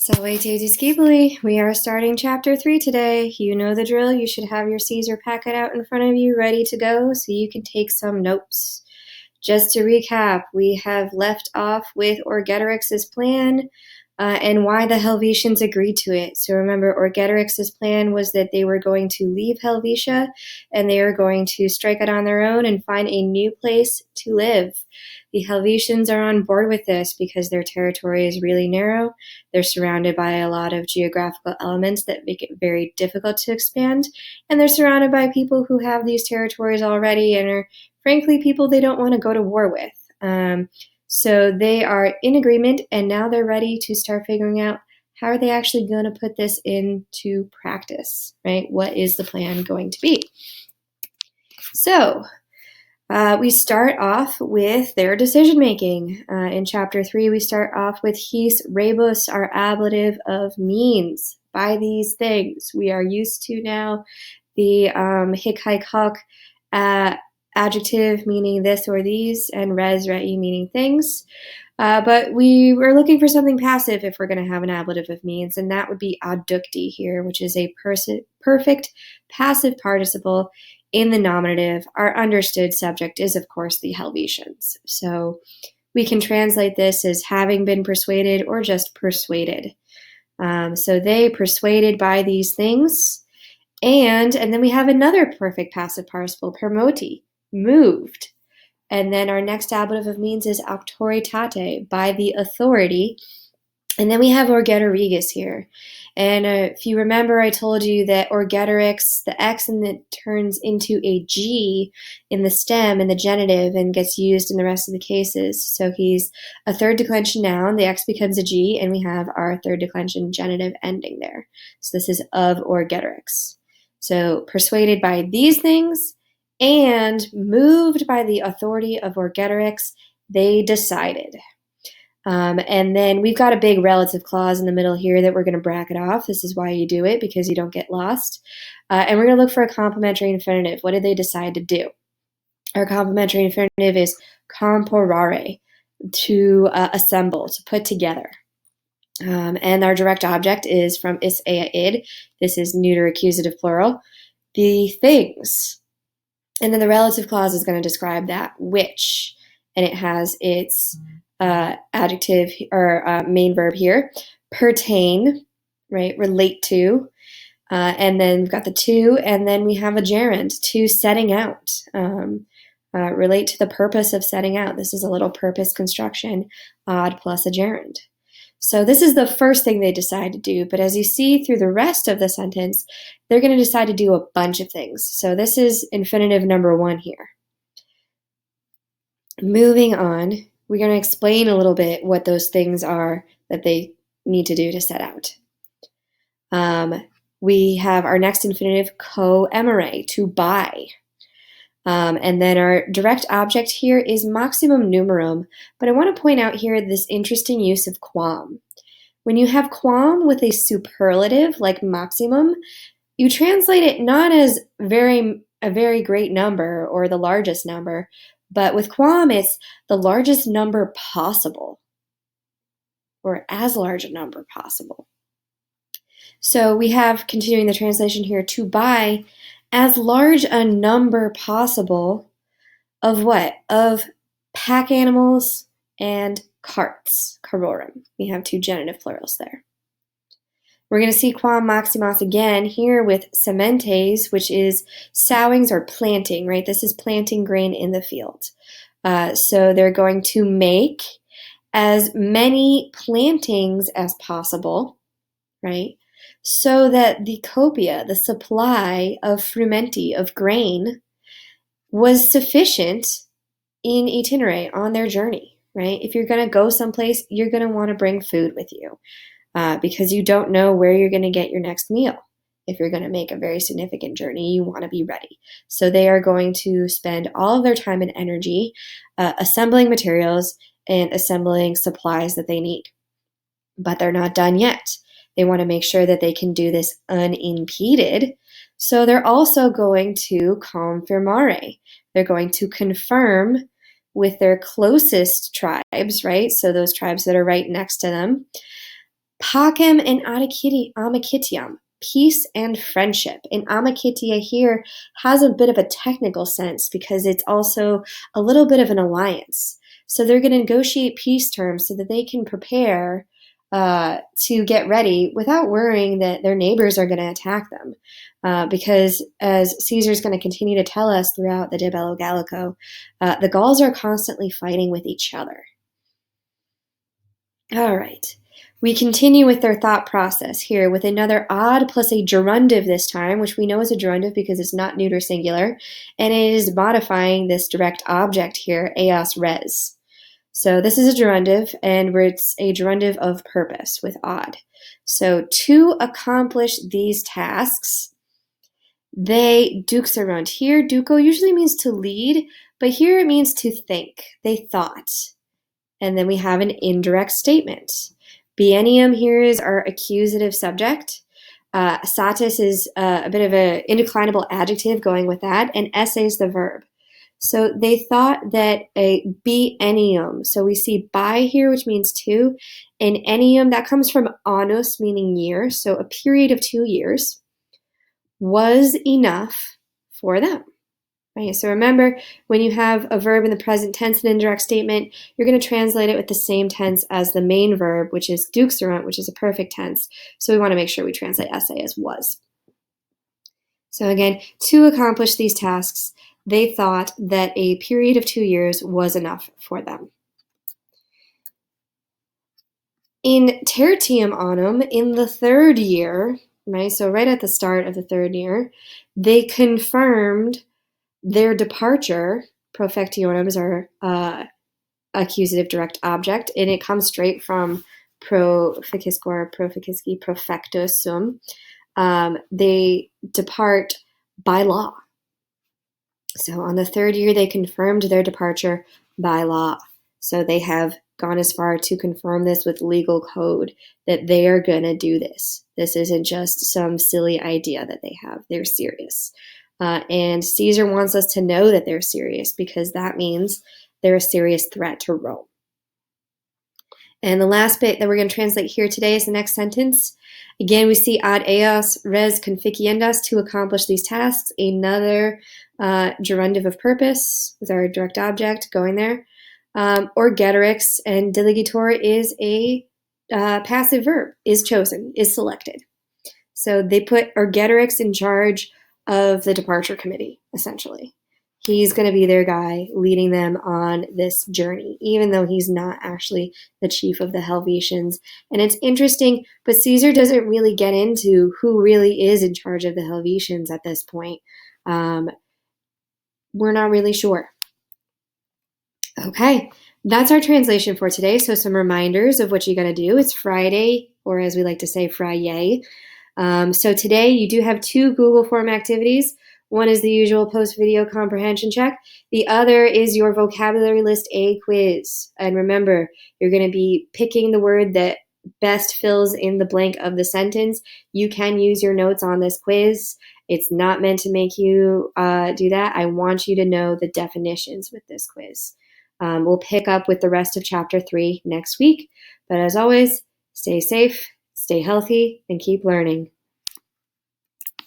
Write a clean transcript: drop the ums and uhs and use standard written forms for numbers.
Salve Scipuli. We are starting chapter 3 today. You know the drill. You should have your Caesar packet out in front of you ready to go so you can take some notes. Just to recap, we have left off with Orgetorix's plan and why the Helvetians agreed to it. So remember, Orgetorix's plan was that they were going to leave Helvetia and they were going to strike it on their own and find a new place to live. The Helvetians are on board with this because their territory is really narrow. They're surrounded by a lot of geographical elements that make it very difficult to expand, and they're surrounded by people who have these territories already and are, frankly, people they don't want to go to war with. So they are in agreement, and now they're ready to start figuring out how are they actually going to put this into practice, right? What is the plan going to be? So we start off with their decision-making. In Chapter 3, we start off with his rebus, our ablative of means. By these things, we are used to now the hic, haec, hoc adjective meaning this or these, and res, rei meaning things. But we were looking for something passive if we're going to have an ablative of means, and that would be adducti here, which is a perfect passive participle in the nominative. Our understood subject is, of course, the Helvetians. So we can translate this as having been persuaded or just persuaded. So they persuaded by these things. And then we have another perfect passive participle, permoti, moved. And then our next ablative of means is auctoritate, by the authority. And then we have Orgetorigis here. And if you remember, I told you that Orgetorix, the X and it turns into a G in the stem in the genitive and gets used in the rest of the cases. So he's a third declension noun, the X becomes a G, and we have our third declension genitive ending there. So this is of Orgetorix. So persuaded by these things and moved by the authority of Orgetorix, they decided. And then we've got a big relative clause in the middle here that we're going to bracket off. This is why you do it, because you don't get lost. And we're going to look for a complementary infinitive. What did they decide to do? Our complementary infinitive is comporare, to assemble, to put together. And our direct object is from is ea id. This is neuter accusative plural. The things. And then the relative clause is going to describe that which. And it has its adjective or main verb here, pertain, right, relate to, and then we've got the to, and then we have a gerund, to setting out, relate to the purpose of setting out. This is a little purpose construction, odd plus a gerund. So this is the first thing they decide to do, but as you see through the rest of the sentence, they're going to decide to do a bunch of things. So this is infinitive number 1 here. Moving on, we're going to explain a little bit what those things are that they need to do to set out. We have our next infinitive, coemere, to buy. And then our direct object here is maximum numerum, but I want to point out here this interesting use of quam. When you have quam with a superlative like maximum, you translate it not as a very great number or the largest number, but with quam, it's the largest number possible, or as large a number possible. So we have, continuing the translation here, to buy as large a number possible of what? Of pack animals and carts, carrorum. We have 2 genitive plurals there. We're going to see quam maximus again here with sementes, which is sowings or planting, right? This is planting grain in the field. So they're going to make as many plantings as possible, right? So that the copia, the supply of frumenti, of grain, was sufficient in itinere, on their journey, right? If you're going to go someplace, you're going to want to bring food with you. Because you don't know where you're going to get your next meal. If you're going to make a very significant journey, you want to be ready. So they are going to spend all of their time and energy assembling materials and assembling supplies that they need. But they're not done yet. They want to make sure that they can do this unimpeded. So they're also going to confirmare. They're going to confirm with their closest tribes, right? So those tribes that are right next to them, Pacem and amicitiam, peace and friendship. And amicitia here has a bit of a technical sense because it's also a little bit of an alliance. So they're going to negotiate peace terms so that they can prepare to get ready without worrying that their neighbors are going to attack them. Because as Caesar's going to continue to tell us throughout the De Bello Gallico, the Gauls are constantly fighting with each other. All right. We continue with their thought process here with another odd plus a gerundive this time, which we know is a gerundive because it's not neuter singular, and it is modifying this direct object here, eos res. So this is a gerundive, and it's a gerundive of purpose with odd. So to accomplish these tasks, they duxerunt. Here, duco usually means to lead, but here it means to think. They thought. And then we have an indirect statement. Biennium here is our accusative subject. Satis is a bit of an indeclinable adjective going with that, and esse is the verb. So they thought that a biennium, so we see bi here, which means two, and ennium, that comes from annus, meaning year, so a period of 2 years, was enough for them. Right, so remember, when you have a verb in the present tense and indirect statement, you're going to translate it with the same tense as the main verb, which is duxerunt, which is a perfect tense. So we want to make sure we translate esse as was. So again, to accomplish these tasks, they thought that a period of 2 years was enough for them. In tertium annum, in the 3rd year, right, so right at the start of the 3rd year, they confirmed their departure. Profectionem is our accusative direct object, and it comes straight from proficisque, profectus sum. They depart by law. So on the 3rd year, they confirmed their departure by law. So they have gone as far to confirm this with legal code that they are going to do this. This isn't just some silly idea that they have. They're serious. And Caesar wants us to know that they're serious because that means they're a serious threat to Rome. And the last bit that we're going to translate here today is the next sentence. Again, we see ad eos res conficiendas, to accomplish these tasks. Another gerundive of purpose with our direct object going there. Orgetorix and delegator is a passive verb, is chosen, is selected. So they put Orgetorix in charge of the departure committee, essentially. He's going to be their guy leading them on this journey, even though he's not actually the chief of the Helvetians. And it's interesting, but Caesar doesn't really get into who really is in charge of the Helvetians at this point. We're not really sure. Okay, that's our translation for today. So some reminders of what you got to do. It's Friday, or as we like to say, Friday. So today you do have 2 Google Form activities. One is the usual post-video comprehension check. The other is your vocabulary list A quiz. And remember, you're going to be picking the word that best fills in the blank of the sentence. You can use your notes on this quiz. It's not meant to make you do that. I want you to know the definitions with this quiz. We'll pick up with the rest of Chapter 3 next week. But as always, stay safe, stay healthy, and keep learning.